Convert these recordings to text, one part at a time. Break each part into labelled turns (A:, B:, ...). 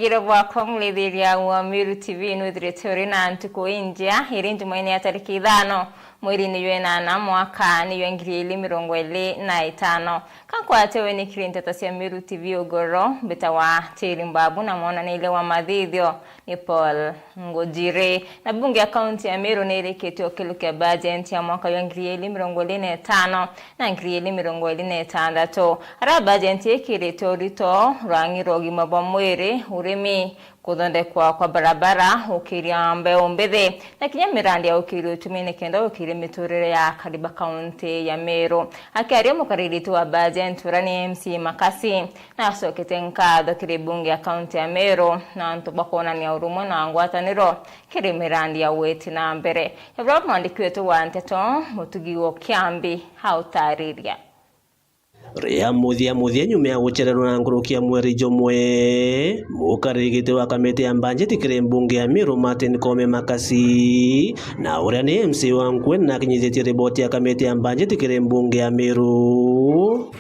A: Wagira wako mlidhiria wa Miru TV nudhiretori na antuko India hirindu mweni ya tariki 5 mweri ni yuenana mwaka ni yuengiri mirongweli na itano. Kankwa atewe ni kirinta tasia Miru TV ugoro beta wa tirimbabu na mwona nile wa madhidhio ni Paul Ngojire. Na bunge ya kaunti ya Miru nile ketio kiluke bajenti ya mwaka yuengiri mirongweli na itano na ngiri mirongweli na itandatu. Ara bajenti kiretori to rangi rogi mabamwere uremi kudonde kwa barabara ukiria mbeo mbethe na kinya mirandi ya ukiri utumine kenda ukiri miturire ya kariba kaunti ya Meru. Akiaria mukariritu wa bajenti urani MC Makasi na sokete nkado kiri bunge ya kaunti ya Meru na ntubakona ni ya urumo na angwataniro kiri mirandi ya weti na mbere. Yabra mwandiki wetu wa Nteto Mutugiwo Kiambi hautariria.
B: Ria muthia nyume ya gucererwo na ngurukia mweri jomwe mukarigite wa kamiti ya bajeti kire mbunge ya Miru Martin Kome Makasi na uria ni MC Wangwe na kinyithetie riboti ya kamiti ya bajeti kire mbunge ya Miru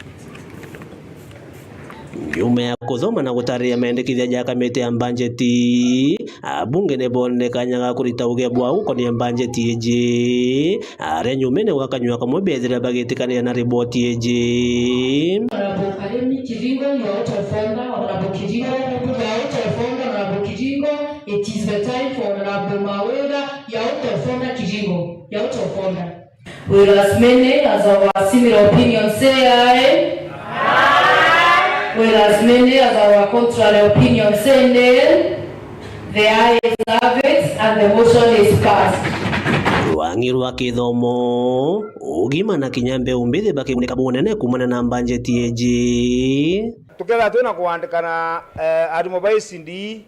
B: nyume ya kuthoma na gutaria mendekithia ya kamiti ya bajeti abunge ne bonekanyaga kurita uge bwa ukoni ya bajeti eje are nyume ne wakanywa kamwe bethira bagitikania na riboti eje
C: it is the time for Honorable Mawera Yautofona Kijingo. Whereas many as our similar opinion say aye. Whereas many as our contrary opinion say nay. The ayes have it and the motion is passed.
B: Ruangirwa kithomo ugima na kinyambe umbithe bakimuneka bunene kumana na bajeti eje
D: tukera twina kuandikana arimobile CD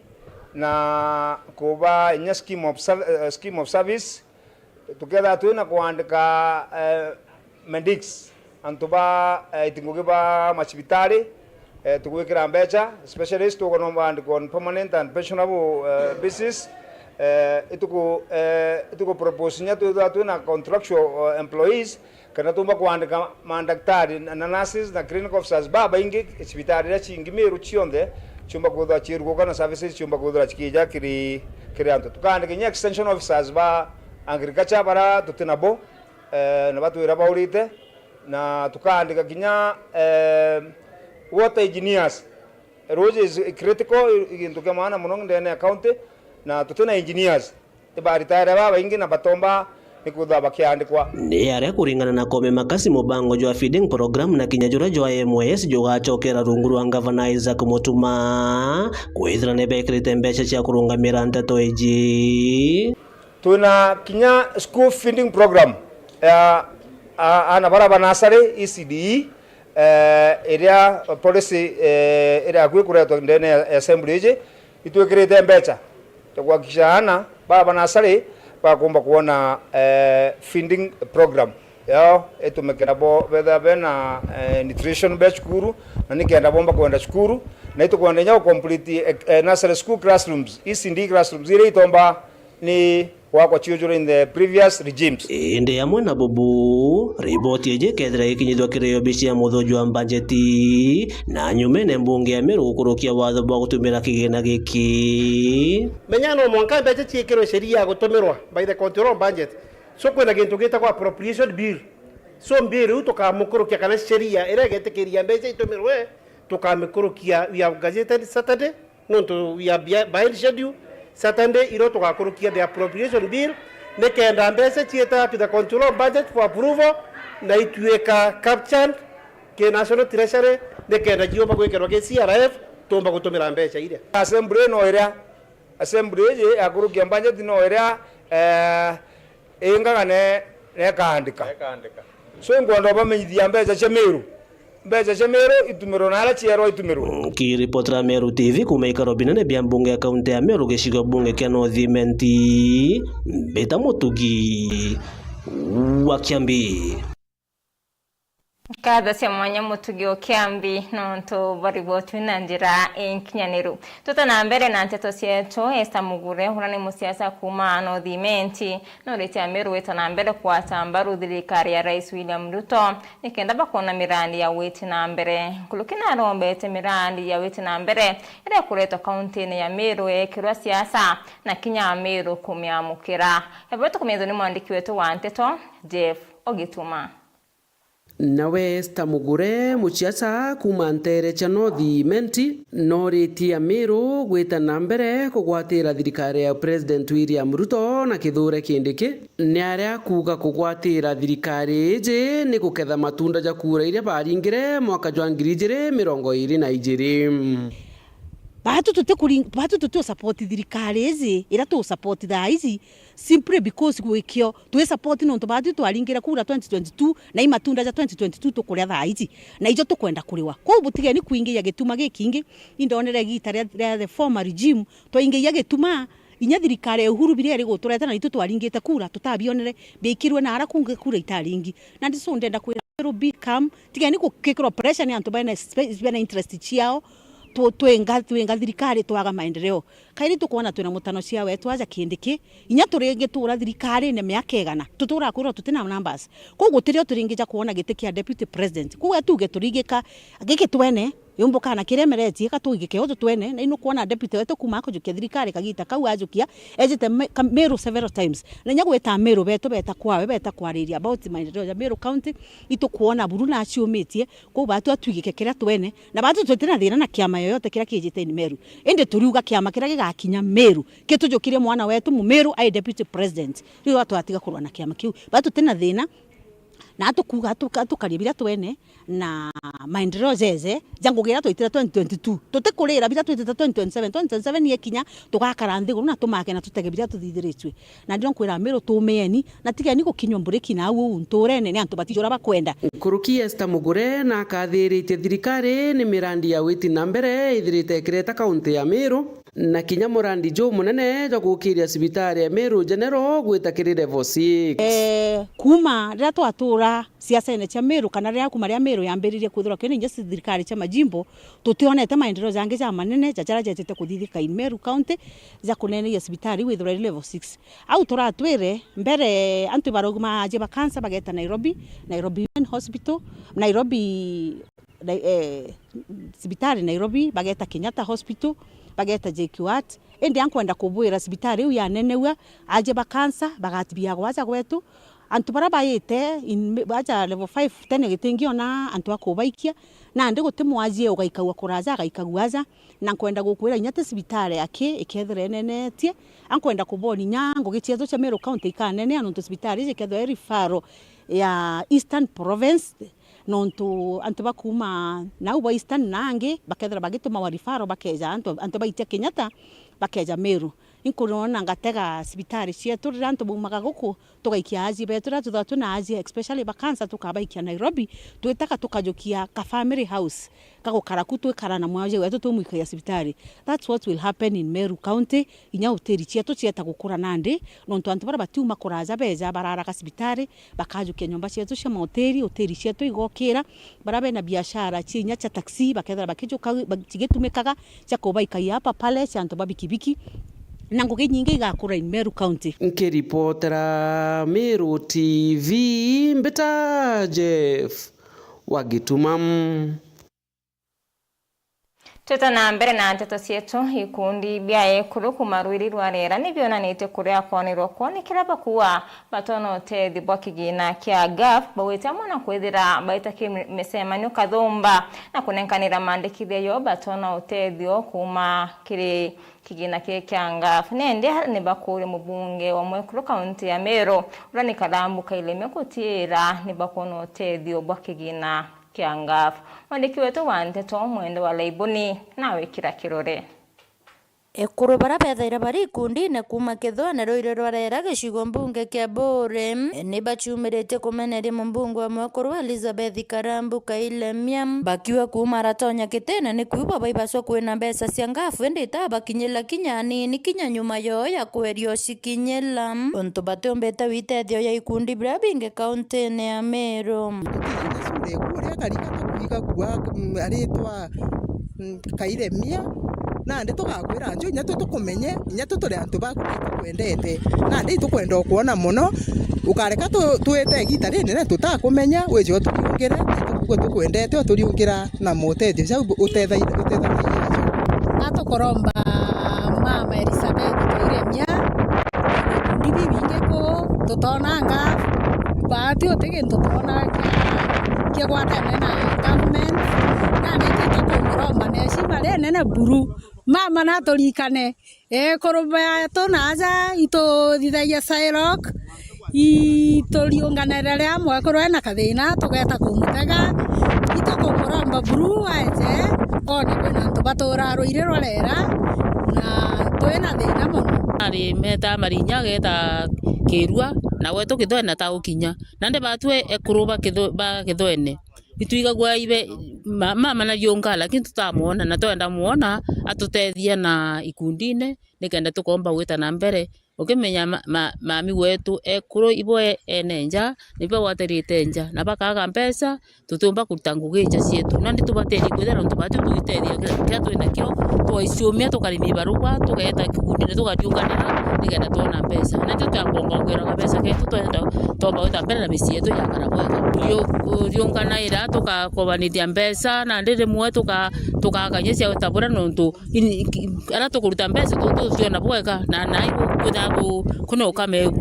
D: na kuba inya scheme of service tukera twina kuandika medics antuba itingugiba machibitari tukwikira mbecha specialist tukono bandiko on permanent and pensionable basis ituko propose nya twina contractual employees kana tumba kuandika mandaktari na nurses na clinical officers baba ingi hospitali ya chingi Miru chionde chumba kudwa chirugo kana services chumba kudwa chikija kiri anto tukandika nya extension officers ba agriculture bara tutinabo na batu iraba urite na tukandika kinya water engineers roje is critical intuke maana munong ndene account na tutina engineers tibaritare baba ingi na batomba nikudha bakiandikwa
B: ni are kuringana na Kome Makasi mubango jwa feeding program na kinyajura jwa MOS joga chokera runguru wa Governor Isaac Mutuma kwithira ne bekirite mbeca cia kurungamira Nteto eje
D: tuna kinya school feeding program ana baraba nasare ECD area policy area kwikuretwa ndene assembly eje itwekirite mbeca tukwakisha ana baba nasare bakumba kuona feeding program yao etumekera bo betha bena nutrition batch kuru na nikenda bomba kwenda shukuru na itukwenda nyao complete nursery school classrooms ECD classrooms ile itomba ni wako children in the previous regimes
B: inde ya mwana bubu riboti eje kethira ikinyithwa kirio bici ya muthoju wa bajeti na nyumene mbunge ya Miru gukurukia watho bwa gutumira kigina giki
E: menyano mwanka mbeca ciikirwo sheria gutumirwa by the control budget so kwina gintu gita kwa appropriation bill so bill utukamukurukia kana sheria ira getikiria mbeca itumirwe tukamukurukia we have gazetted Saturday no to we are behind schedule Saturday iro tukakurukia the appropriation bill nekenda mbeca cieta to the control budget for approval na itueka captured ke national treasury nekenda jiomba gwekero ke CRF tomba gutumira mbeca ire
D: assembly no area assembly je akurukia budget no area ingaga ne kaandika so ngondo bamenyithia mbeca cia Miru mbeca cia Miru itumiro na ala ciero itumiro
B: kiripotera Meru TV kumeikaro binene bia mbunge ya kaunti ya Meru gicigo bunge kia North Beta Mutugi wa Kiambi.
A: Kada cia mwanya mutugio kiambi nonto baribotu na njira enkinyaniru tutana mbere na nteto cietu Esther Mugure hurani musiasa kuma no thimenti no rete amiru wetana mbere kwa tambaru thirikari ya Rais William Ruto nikenda bakona mirandi ya weti na mbere kulukina rombete mirandi ya weti na mbere ire kureto kaunti ya Meru ekirwa siasa na kinya Meru kumiamukira ebeto kumezo ni mwandiki wetu wa nteto Jeff Ogituma.
F: Nawe Esther Mugure muciaca kuma ntere cha North Menti noritia Meru gwita na mbere kugwatira thirikari ya President William Ruto na kithure kindiki ni aria kuga kugwatira thirikari iji ni kuketha matunda ja kura iria baringire mwaka jwa 2022
G: batu tute support thirikari ezi ira tu support thaizi simply because gwikio tu support no batu twaringira kura 2022 na imatunda ja 2022 tukuria thaizi na ijo tukwenda kuriwa ko butige ni kuingia gituma gikingi indonere gita ria the former regime twaingia gituma inya thirikari ya Uhuru bire rigo tureta na itu twaringite kura tutabionere bekirwe na ara kunge kura itaringi na ndiso ndenda kwira become tige ni kukikro pressure ni antu bana interest chiao twenga thirikari twaga maendeleo kairi tukuona twina mutano cia wetu aja kindiki inya turingi tura thirikari ne miakegana tutura kwira tutina numbers ko gutirio turingija kuona gite kia deputy president kuwe tuge turingika gike twene yumbuka na kiremereti ka tuigike oto twene na ino kuona deputy wetu kuma ko jukia thirikari kagita kau ajukia ejete Meru several times na nya gweta Meru beto beta kwawe beta kwariria about maendeleo ya Meru county itu kuona buruna aciumitie ko batu atuigike kira twene na batu twetina thina na kiama yoyote kira kijite ni Meru ende turiuga kiama kira gigakinya Meru kitujukire mwana wetu mu Meru ai deputy president ri watu atiga kurwa na kiama kiu batu tena thina na tukuga tukaribira twene na maendeleo zeze jangugira twitira 2022 tutekurira bita twitira 2027 yekinya tugakara nthiguru na tumake na tutegebira tuthithiritwe na ndio kwira Meru tumeni na tige ni gukinywa mbureki na u nturene ni antu batijora bakwenda
F: kuruki Esther Mugure na kathirite thirikari ni mirandi ya witi na mbere ithirite kireta kaunti ya Meru na kinya murandi jo munene jo gukiria sibitari ya Meru General gwitakiri level 6
G: kuma rira twatura siasa ene cha Meru kana ria kuma ria Meru yambiririe kuthura kene nje thirikari cha majimbo tutionete maendeleo zange za manene jajara jetete kuthithika in Meru county za kunene ya sibitari withura level 6 au turatwire mbere antu baroguma aje bakansa bageta Nairobi Hospital sibitari Nairobi bageta Kenyatta Hospital bageta JKUAT ende ankwenda kubwira sibitari u ya nenewa aje bakansa bagatibia gwaza gwetu antu barabayite baja level 5 tene gitengio na antu akobaikia na ndi gutimwa aje ugaikawa kuraza gaikaguaza na kwenda gukwira inyate sibitari yake ikethre nenetie ankwenda kuboni nyango giciezo cha Meru county ikanene antu sibitari ikethwe referral ya Eastern Province nontu antu bakuma na uba Eastern nange bakethra bagituma warifaro bakeja antu baitia Kenyatta bakeja Meru inkurona ngatega sibitari cietu rantu bumaga guku tugaikia aji betura tuthatu na aji especially bakansa tukabaikia Nairobi twetaka tukajukia ka family house kagukara kutwekara na mwaje wetu tumuikia sibitari. That's what will happen in Meru county inya uteri cietu cieta gukura nandi nontu antu bara batiuma kuraza beja barara ka sibitari bakajukia nyumba cietu cia hoteli cietu igokira barabe na biashara cinya cha taxi bakethra bakijuka bakigetumikaga cia kubaika hapa pale cia antu babikibiki na ngugi nyingi igakura in Meru county.
F: Nkiripotera Meru TV mbeta Jeff Wagitumam.
A: Tuta na mbere na nteto cietu ikundi bia ekuru kumarwiri rwarera nibyo nanite kuria konirwo kwoni kiraba kuwa batono tethi bokigina kia gaf baweta mwana kwethira baita kimesemanyo kathumba na kunenkanira mandikithia yo batono utethio kuma kiri kigina kia ngaf nende ni bakuri mubunge wa Mwekuru kaunti ya Meru urani kalambu kaileme kutira ni bakono utethio bokigina kiangaf mwandiki wetu wa nteto mwendo wa laibuni nawe kira kirore.
H: ekuru bara bethaira bari ikundi na kuma kithwane rwire rwarera gicigo mbunge kia Bore ni bachumirite kumeneria mbunge wa mwekuru Elizabeth Karambu Kailemia bakiwa kuma ratonya kitene ni kuiba baibaswa kwina mbeca cia ngafu indi tabakinyila kinyani ni kinya nyuma yo ya kwerio cikinyila untu batombeta witethio ya ikundi bra binge kaunti ya Meru
I: kuria karika tukuiga kuwa aritwa Kailemia na ndi tugakwira njo nya tukumenye nya tuturi antu baku kwendete na ndi tukwenda kuona muno ukareka twete gita rini na tutakumenya wejo tukugire tukugo tukwendete turiugira na mutethio cia utethagia
J: na tukoromba mama Elizabeth Kailemia ndibi binge ko tutonanga baati otegintu tubona kia gwatene na government na nä tåkåmåromba neci marä nene mburu mama na tå rikane kå rå tå naja itå thithagia Sairok itå riånganä rä amwe kå rå ena kathä na tå geta kå må tega itå kå må romba mburu waeje one kwä na ntå batå ra rå irä rwarera na twä na thä na må no
K: arä meta marinya geta kä rua na gwe tå gä thwena ta gå kinya na ndä batue ekå rå ba gä thwene ituigagwa ibe mama na yonga lakini tutamwona na twenda muona atutethia na ikundine nikenda tukomba gwita na mbere ukimenya mami wetu ekuru iboe enenja niba waterite nja na bakaga mpesa tutumba kutangugeja cietu na nditubateri kwithera ntubatu tuitethia kia twina kio twaiciumia tukarimi barua tugeta kikundine tukariunganira nikenda tuona mpesa na tutakongongerwa mpesa ketu twenda tomba gwita mbere na misi yetu ya karabwega riunganira tukakobanithia mpesa na ndire mwe tukaganyisia tabura nontu ara tukuruta mpesa tutuona bwega na naibu kuna ukame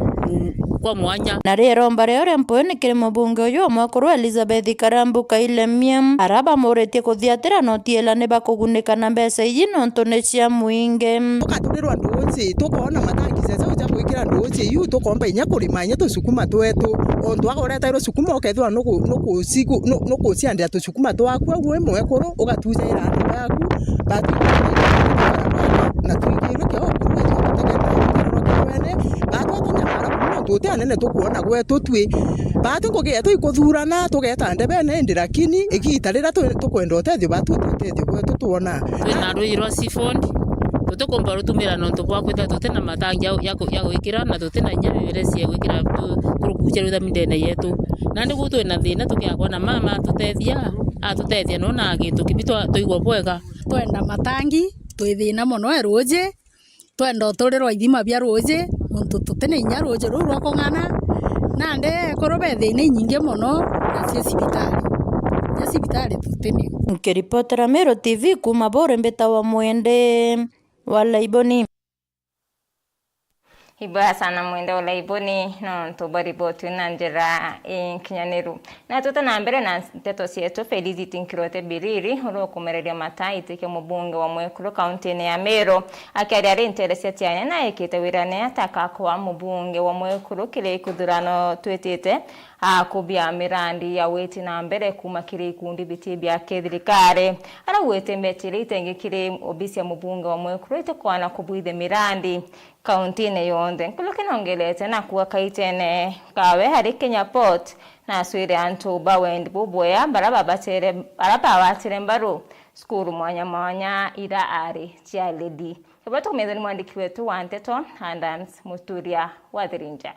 K: kwa mwanya
H: na rero mbare ore mpone kire mubunge uyu mwakuru Elizabeth Karambu Kailemia araba moretie kuthiatira notiela ne bakugunika na mbeca iji nontu ne cia muinge
I: tukaturirwa nduci tukona matangi cece uja gwikira nduci yu tukomba inya kurima inya tucukuma twetu ondu agoreta iro cukuma ukethwa nuku ciandira tucukuma twaku gwe mwekuru ugatuja ira andu yaku batu na tuigirwe kyo tuti anene tukuona gwetu twi batu kugia tuikuthurana tugeta ndebene ndirakini igitarira tukwenda utethio batu tutethio gwetu tuona
K: twina ruirwa sifond tutukomba rutumira nontu bwa kwita tutina matangi ya gwikira na tutina nyabire cia gwikira kurukuja rutha mindene yetu na ndi gutu na thina tukiagwa na mama tutethia no na gintu kibitwa tuigwa bwega
J: twenda matangi twithina muno eruje twenda turirwa ithima bia ruje muntu tutene inya ruje ru rwa kongana na nde korobe thina nyingi muno na cia cibitari tutene
H: ukiripotera Meru TV kuma Bore mbeta wa mwende wala iboni
A: Ibaya sana mwende wala iboni no tobari botu na njira kinyaneru na tuta na mbere na teto sieto Felicity Nkirote Biriri uro kumereria matai tike mubunge wa Mwekuru kaunti ya Meru akiaria interese tiane na ekite wirane ataka kwa mubunge wa Mwekuru kile kudurano twetete akubia mirandi ya weti na mbere kuma kire ikundi biti bya thirikari ara wete mbetire itenge kire obisi ya mubunge wa Mwekuru itekwana kubuithe mirandi kaunti ne yonde kuloke nongelete na kuwa kaitene kawe hari Kenya Port na swire antu bawendi buboya baraba batire mbaru skuru mwanya ira ari cia ledi kabato kumezani mwandiki wetu wa Nteto Handans Muturia wa Thirinja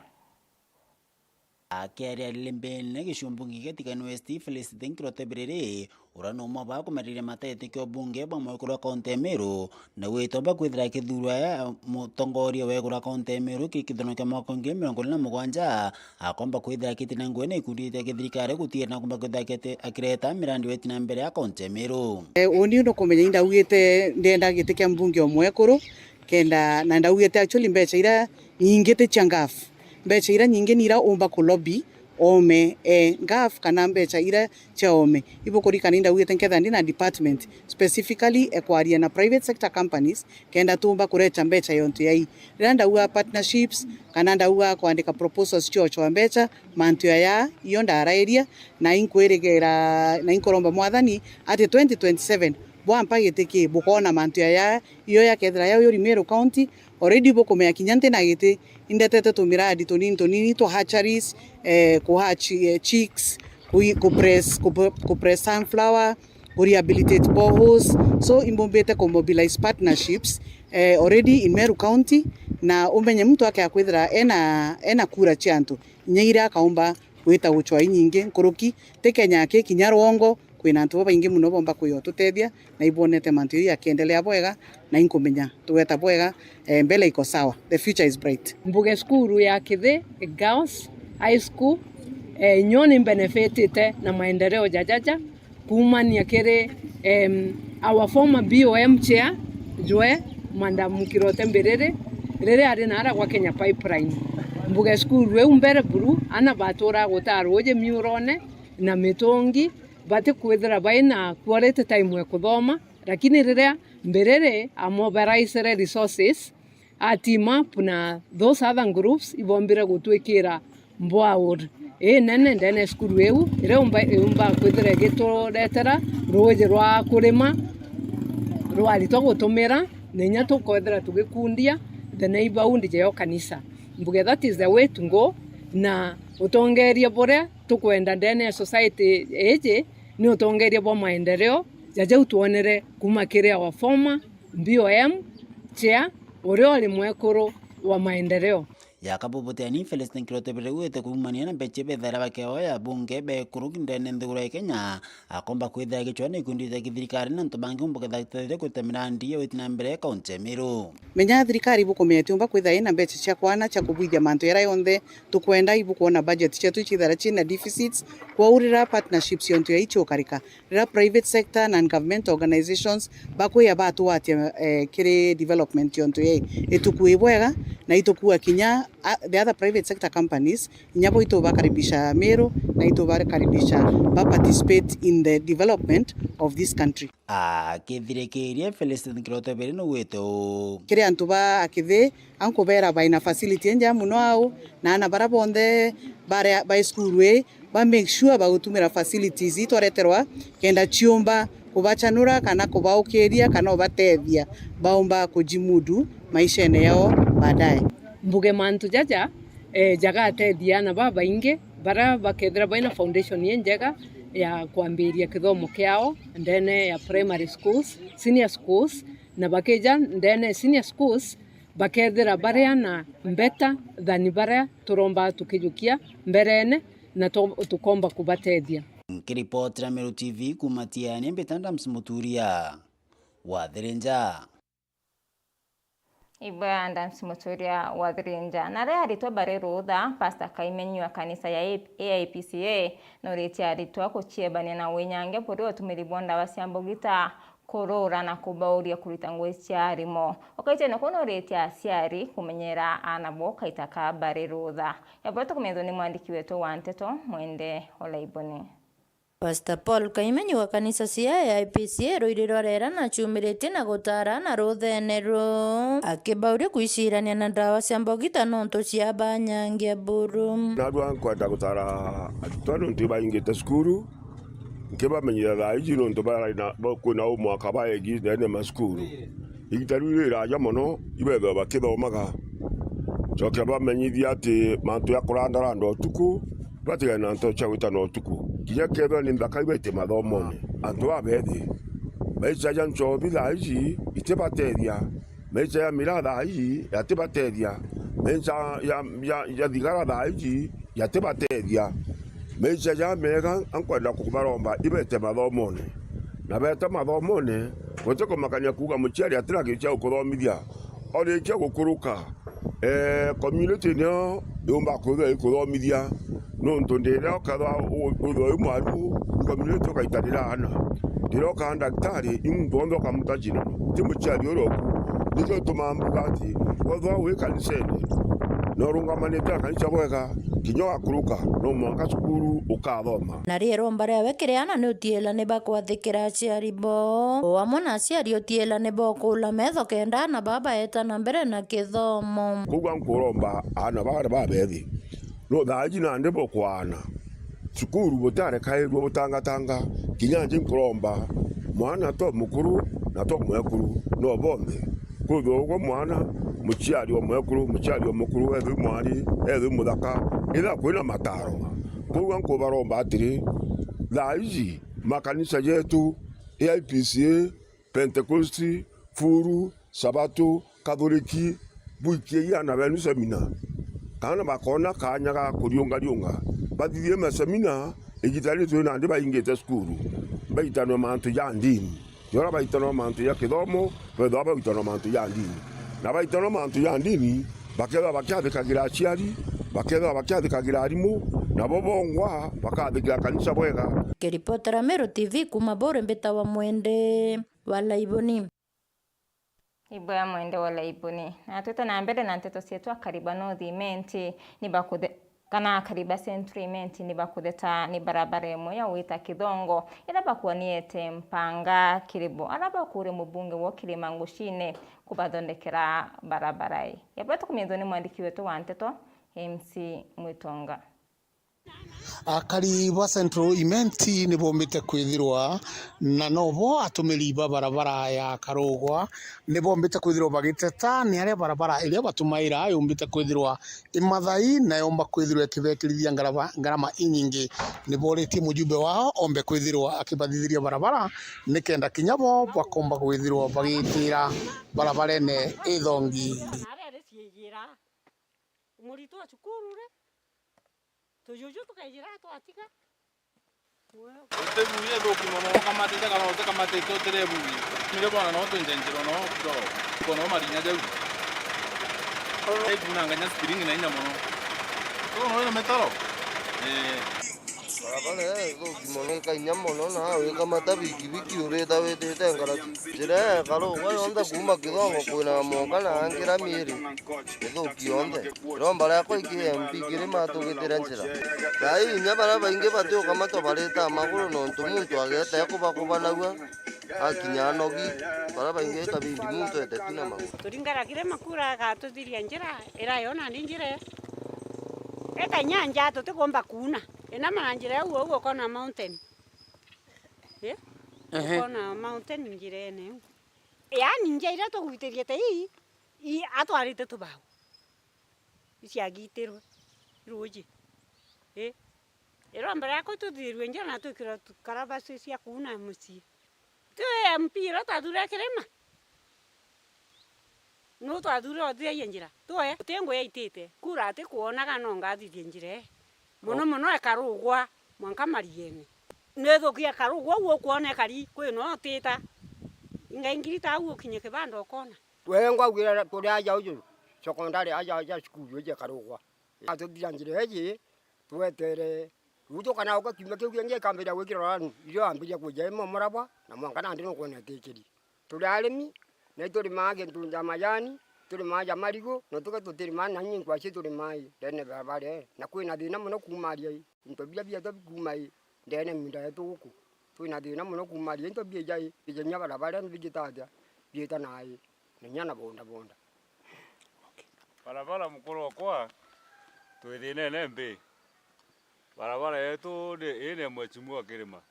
L: Akiaria Limbene gicumbugi getikanu West Felicity Nkirote Biriri urano maba kumerire matete kyo bunge ba Mwekuru kaunti Meru na witomba kwithira kithurwa ya mutongoria wegura kaunti Meru kikithono kya mwaka ngiri 2027 akomba kwithira kitina ngwene ikundite kithirikari gutie na komba kwithira akireta mirandi weti na mbere ya kaunti Meru
I: oni ndo kumenya ndawite ndenda gitikia mbunge wa Mwekuru kenda na ndawite actually mbeca ira nyingite changafu mbeca ira nyingi nira umba kulobi ome ngaf kana mbeca ira cha ome ibo kurika ninda wite nketha ndina department specifically ekwaria na private sector companies kenda tumba kurecha mbeca yontu yai randa uwa partnerships kana ndaua kuandika proposals chocho mbeca mantu ya iyo ndara area na inkwirigera na inkoromba mwathani ati 2027 bwampa gitiki bukona mantu ya iyo ya kethra ya yo Meru County already bukomea kinyante na giti indetete tumiradi tonini to hatcheries ku hatch chicks ku press sunflower ku rehabilitate boreholes so imbombete ku mobilize partnerships already in Meru County na umenye mtu ake akwithira ena kura chiantu nyeira kaumba gwita guchwa nyingi nkuruki te Kenya ke Kinyarwongo kwina antu baingi muno bomba kuyo tutethia na ibonete mantu ya kiendelea bwega na inkumenya tuweta bwega mbele iko sawa, the future is bright.
M: Mbuge skuru ya Kithi Girls High School nyoni benefitite na maendeleo jajaja kumania kere our former BOM chair Joe Madam Kirote Mbiriri rere ari nara kwa Kenya Pipeline mbuge skuru we umbere buru ana batora gutaroje miurone na mitongi bate kwethera baina quality time ya kuthoma lakini rere Mbiriri amobilize resources atima na those other groups ibombira gutwikira mbwaur nene ndene skuru eu ire umba kwethera gitoretera roje rwa kurima rwali to gutumira nenya tukwethera tugikundia the neighborhood je kanisa mbuge that is the way to go na utongeria bore tukwenda ndene society eje ni utongeria bo maendeleo jaje utuonere kumakiria wa former BOM chair ore oli mwekuru wa maendeleo
L: yakabubuteni Felicity Kirote Mbiriri kumania na beche bethera bakeoya bunge be kurugindene nthigura Kenya akomba kwithira gichwana ikundi za thirikari na ntubangi umbuke thakitete kutemera ndiye witina mbere kaunti Meru
I: menya thirikari bukomete umba kwithira ina beche cia kwana cha kubwithia mantu era yonthe tukwenda ibu kuona budget chetu chithara china deficits kwaurira partnerships yontu ya icho karika rira private sector and government organizations bakuya batu atia kire development yontu ye etukuibwega na itokuwa kinya the other private sector companies nyabo ito bakaribisha Meru na ito bakaribisha participate in the development of this country
L: kithirekirie Felicity Kirote Mbiriri no weto
I: kire antu ba akithi anko bera baina facility nja muno au na ana barabonde bare by school way ba make sure ba gutumira facilities itoreterwa kenda chiomba kubachanura kana kubaukeria kana batethia baomba kujimudu maisha yao baadaye
M: mbuge mantu jaja jaga atethia na baba inge bara bakethera baina foundation yenjega ya kuambiria kithomo kiao ndene ya primary schools senior schools na bakeja ndene senior schools bakethera baria na mbeta thani baria turomba tukijukia mberene na tukomba kubatethia
L: kiripotera Meru TV kumatiani mbetanda msimuturia wathirinja
A: ibanda msimuturia wathirinja na rea ritwa bare rutha Pastor Kaimenyu wa kanisa ya AIPCA no ritia ritwa kuchiebania na wenyange pori otumiri bonda wasiambogita korora na kubauria kurita ngwe ciarimo okaite no kono ritia ciari kumenyera anabo kaitaka bare rutha yaboto kumetho ni mwandiki wetu wa Nteto Mwende Olaiboni
H: Pastor Paul Kaimenyu wa kanisa cia AIPCA roiriro rera na chumirite na gutara na ruthenero akibauria kuicirania na ndawa cia mbogita nonto cia banyangia buru
N: nadwa kwenda gutara atwano ntibaingite skuru nkibamenyera thaiji nonto barina kuna umwaka baegi ndene maskuru igitaruira ja mono ibetho bakithomaga cokia bamenyithia ati mantu ya kurandara ndo tuku batigana nto cha witano tuku kinya ketho ni ndaka ibete mathomone antu abethi maicha ja nchobi thaiji itibatethia maicha ya miratha thaiji yatibatethia maicha ya thigara thaiji yatibatethia maicha ja mega ankwenda kubaromba ibete mathomone na bete mathomone guteko makanya kuga muchiari atira gicha ukuthomithia ori kia gukuruka community no yomba kuthomithia no ntondera kadha utho mwaru community ukaitanira hana ndiroka daktari imbondo kamutajino timuchiari oroku nizo tumambugati wotho wikanisene no rungamanite kanisa bwega kinyo akuruka no mwaka cukuru ukathoma
H: na riero mbare wekireana ni utiela ne bakwathikira aciari bo o amona aciari utiela ne bo kula metho kenda na baba eta na mbere na kithomo
N: kugwa nkuromba ana bare babethi no thaji na ndebo kwana cukuru butare kairwo butangatanga kinyanje nkuromba mwana to mukuru na to mwekuru no bombe kutho mwana muciari wa mwekuru muciari wa mukuru ethu mwari ethu muthaka ila kwina mataro kuga nkubaromba atiri thaici makanisa yetu AIPCA Pentecosti Furu Sabato Katholiki buikie yana benu semina kana bakona kanya ga kuriunga bathithie masemina igitari twina ndi baingite skuru baitano mantu ya ndini yora baitano mantu ya kithomo betho baitano mantu ya ndini na baitano mantu ya ndini baketha bakyathikagira aciari baketha bakyathikagira arimu na bobongwa bakathikira kanisa bwega.
H: Kiripotera Meru TV kuma Bore Mbeta wa Mwende wala Iboni.
A: Ibo ya Mwende wala Iboni. Na tuta na mbele na nteto sietu akariba no dhimenti ni bakude kana akariba sentimenti ni bakudeta ni barabara emo ya wita Kidongo ila bakuwa niete mpanga kiribo alaba kure mubunge wo Kilimangushine kubadondekera barabarai. Yabato kumendoni mwandiki wetu wa nteto MC Mwitonga.
O: Akariba Central Imenti ni bombite kwithirwa na nobo atumiri barabara ya Karugwa ni bombite kwithirwa bagiteta ni aria barabara iria batumaira yombite kwithirwa imathai na yomba kwithirwa kibekirithia ngarama inyingi ni boretie mujumbe wao ombe kwithirwa akibathithiria barabara ni kenda kinyabo bakomba kwithirwa bagitira barabara ne ithongi
P: murito chukuru re tujuju tukajira twatika
Q: utebuye dokimono kamatete kanote kamatete terebuye mire bwana no tunjenjero no do kono marinya de kunanganya spring na inyamono to no metalo
R: barabara dokimono kanyamono na weka mata biki ureta wete ngara jira kalo wanda kuma Kidongo kuna mongana angira miri edo kionde rombala yako iki MP kirima tugitira njira dai nyabara bainge batyo kamato bareta maguru no ntumuntu ageta yakuba nagwa akinyanogi bara bainge kabindi muntu etetina magu
P: turingara kire makura ka tuthiria njira era yona njira eka nyanja tutigomba kuna ena manjira uo kona mountain kona mountain njira ene yani njira to gwiteria te i atwarite tubaho isiagitirwe ruji era mbara ko tuthirwe njira na tukira karabasi cia kuna muci tu mpira tathura kirema no tathura othia njira tuoya tengo yaitite kura ati kuonaga no ngathithie njira muno Karugwa mwanka mariene nethokia Karugwa uo kuona kari kwino tita ingaingirita uo kinye kibando kona
S: wenga ugira turi aja uju sekondari aja skulu je Karugwa atuthia njira eji twetere uto kana uka kimya kiuge kambira wikira ranu iyo ambia kuja imo muraba na mwanka na ndino kuona tikiri turi arimi na turi mage tunja majani turi maja marigo no tuka tutiri mana nyingi kwa turi mai dene babare na kwina thina muno kumaria into bia to kumai dene minda yetu huku twina thina muno kumaria into bia jai ijenya barabara ndigitaja bieta nai nyana bonda
Q: barabara mukuru kwa twithine nembe barabara yetu ine mwechimu wa Kirima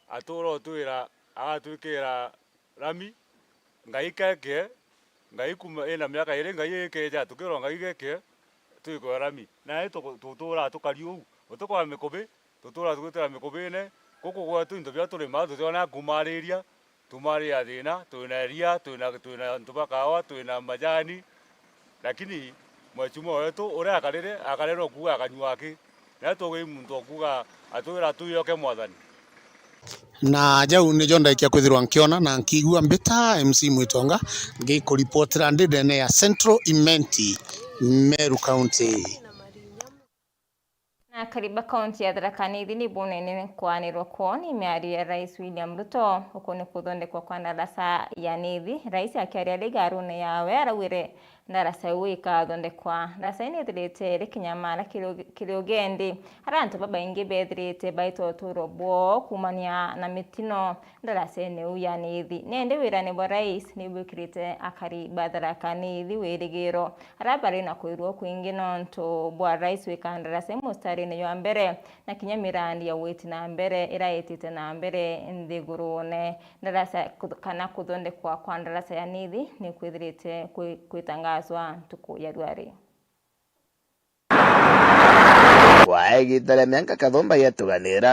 Q: aturo twira agatwikira rami ngaikake ngai kuma ina miaka ire ngai ekeja tukiro ngai geke tuiko rami na tutura tukariu utukwa mikobe tutura tukutira mikobene koko gwa tu ndobya turi ma tuona kumariria tumari athina tuina ria tuina ntubakawa tuina majani lakini mwachumo wetu ura akarero kuga akanywa aki na tuge muntu kuga atwira tuyoke mwathani
O: na jau ni jonda ikia kwithirwa nkiona na nkigua mbita MC Mwitonga ngikuripotera ndene ya Central Imenti Meru County
A: na kariba kaunti ya Tharaka Nithi ni bunene kwanirwa kwoni miari ya Rais William Ruto ukone kuthondekwa kwa ndaraca ya Nithi rais akiaria ligarune ya wera wire ndarasa wika donde kwa ndarasa ini thirite rikinyamara kiriogendi arantu babaingi bethirite baitoturo bo kumania na mitino ndarasa ene uyanithi nende wirani bwa rais nibukirite akari batharakanithi wirigiro arabari na kuirwo kwingi nonto bwa rais wika ndarasa mustari ne yo mbere na kinyamirandi ya witi na mbere iraitite na mbere nthigurune ndarasa kana kuthonde kwa ndarasa ya nithi ni kwithirite kwitangazwa tuku ya Rwari
T: waegitare mianka kathomba yatuganira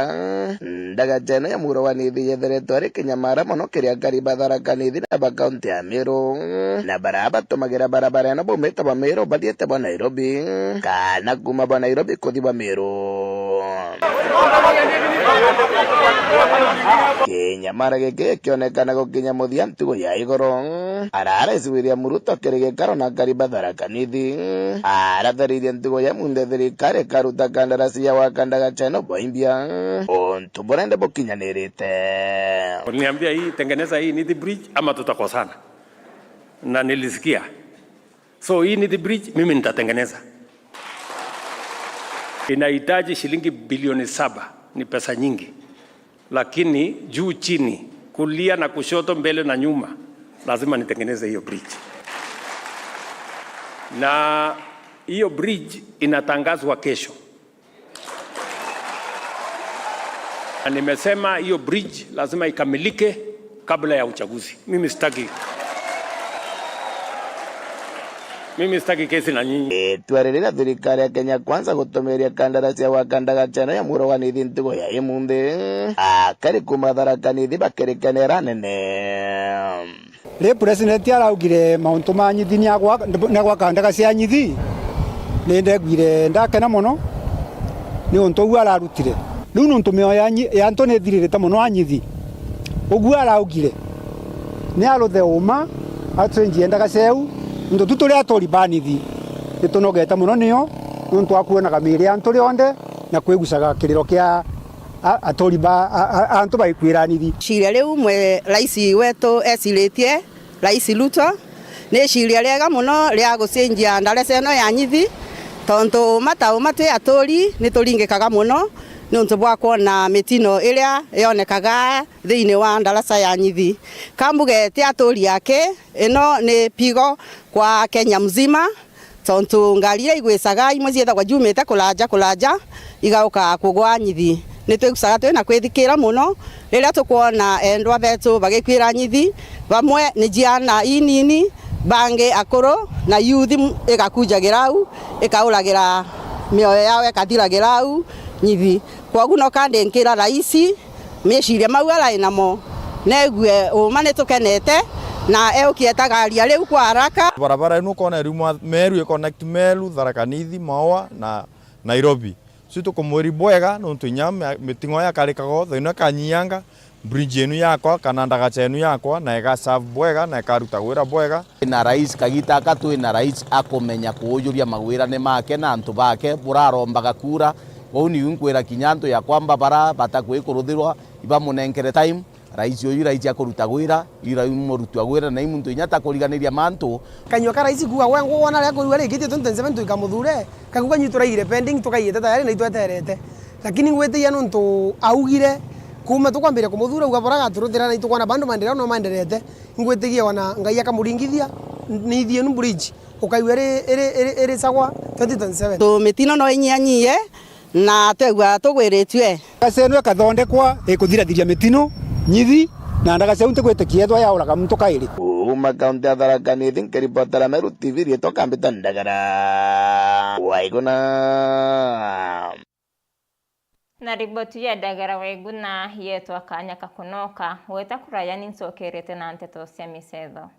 T: ndaga jana ya muro wa nithi yethiretwo ari kinyamara muno kiria ngari batharakanithi na bakaunti ya Meru na baraba tumagira barabara na bometa ba Meru bathiete bwa Nairobi kana kuma bwa Nairobi kuthi bwa Meru kinyamara giki kionekana gukinya muthia ntugo ya igoro arara isuiria muruto kirigikaro na ngari batharakanithi aratharirie ntugo ya munde thirikari karuta kandarasi ya wakandaga cheno boimbia onto borende bokinyanirite.
U: Niambia hii tengeneza hii Nithi Bridge ama tutakosana, na nilisikia so hii Nithi Bridge mimi nitatengeneza, inahitaji shilingi bilioni 7, ni pesa nyingi, lakini juu chini, kulia na kushoto, mbele na nyuma, lazima nitengeneze hiyo bridge. Na hiyo bridge inatangazwa kesho. Na nimesema hiyo bridge lazima ikamilike kabla ya uchaguzi. Mimi sitaki kesi na nyinyi.
T: Twarerera thirikari ya Kenya Kwanza gutomeria kandarasi ya wakandaga chana ya muro wa nithi ntugo ya imunde akari kumatharakanithi bakirikanira nene.
V: Le president araugire mauntu ma nyithi ni agwakandaga cia nyithi nindegwire ndakena muno ni untu ugu ararutire riu nuntu meo ya antu ni thiririte muno anyithi ugu araugire ni aruthe uma atrenjie ndaga ceu ndu tuturi atori banithi nitunogete muno nio nuntu akuonaga miri antu rionde na kwigucaga kiriro kia atori ba antu baikwiranithi
W: ciria riu mwe rais wetu esiritie rais Ruto ni ciria riega muno ria gucenjia ndaresa ino ya nyithi tondu matwi atori nituringikaga muno nuntu bwa kuona mitino iria yonekaga thiini wa ndarasa ya nyithi kambuge ti atori yake ino ni pigo kwa Kenya mzima tondu ngari iria igwicaga imwe ciethagwa jumite kulaja igauka kugwa nyithi nitwigucaga twina kwithikira muno riria tukuona endwa betu bagikwira nyithi bamwe ni jiana inini bangi akuru na youth igakujagira au ikauragira mioyo yao ikathiragira au nyithi koguo no kandinkira raisi meciria mau arai namo negwe uma nitukenete na eukieta gari riu kwa haraka
X: barabara ino kona riu Meru connect Meru Tharaka-Nithi Maua na Nairobi tuko mweri bwega nuntu nyama mitingo ya karikago thina kanyianga bridge enu yakwa kana ndaga chenu yakwa na ega serve bwega na ekaruta gwira bwega
T: na rais kagita akatwi na rais akomenya kuujuria magwira ne make na antu bake burarombaga kura woni unkwira kinyanto ya kwamba bara batakwikuruthirwa iba munenkere time rais uyu rais akuruta gwira ira murutu agwira na imuntu inyata kuriganiria mantu
Y: kanywa ka rais kuga wengo wona ria kuruga ri giti 27 tukamuthure kaguga nyitura ire pending tukaiete tayari na itweterete lakini ngwetia nuntu augire kuma tukwambira kumuthura ugaboraga turuthira na itukwana bandu mandira no manderete ngwetigia wana ngai akamuringithia ni thienu bridge ukaiwa ri sagwa 2027
W: to mitino no inyanyie na tegwa tugwiritwe
V: kasenu kathondekwa ikuthira mitino nyithi na ndaga ceu ntigwitikiethwa yauraga muntu kairi
T: uma kaunti ya Tharaka-Nithi nkiripotera Meru TV rieto kambita ndagara waiguna
A: na riboti ya Ndagara Waiguna yetwa kanya kakunoka weta kuraya ninsokerete na nteto cia misetho.